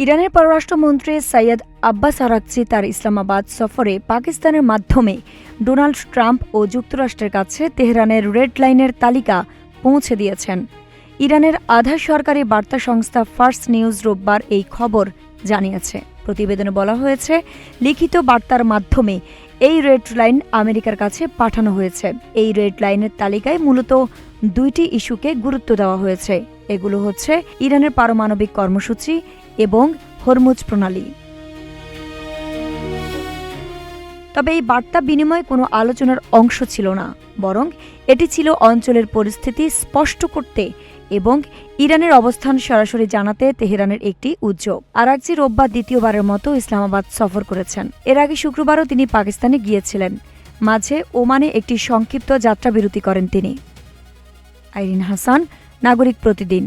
ইরানের পররাষ্ট্রমন্ত্রী Syed Abbas Araghchi তার ইসলামাবাদ সফরে পাকিস্তানের মাধ্যমে ডোনাল্ড ট্রাম্প ও যুক্তরাষ্ট্রের কাছে তেহরানের রেড লাইনের তালিকা পৌঁছে দিয়েছেন। ইরানের আধা সরকারি বার্তা সংস্থা ফার্স নিউজ রোববার এই খবর জানিয়েছে। প্রতিবেদনে বলা হয়েছে, লিখিত বার্তার মাধ্যমে এই রেড লাইন আমেরিকার কাছে পাঠানো হয়েছে। এই রেড লাইনের তালিকায় মূলত দুইটি ইস্যুকে গুরুত্ব দেওয়া হয়েছে। এগুলো হচ্ছে ইরানের পারমাণবিক কর্মসূচি এবং হরমুজ প্রণালী। তবে এই বার্তা বিনিময় কোনো আলোচনার অংশ ছিল না, বরং এটি ছিল অঞ্চলের পরিস্থিতি স্পষ্ট করতে এবং ইরানের অবস্থান সরাসরি জানাতে তেহরানের একটি উদ্যোগ। আরাকচি রোববার দ্বিতীয়বারের মতো ইসলামাবাদ সফর করেছেন। এর আগে শুক্রবারও তিনি পাকিস্তানে গিয়েছিলেন। মাঝে ওমানে একটি সংক্ষিপ্ত যাত্রাবিরতি করেন তিনি। আইরিন হাসান, নাগরিক প্রতিদিন।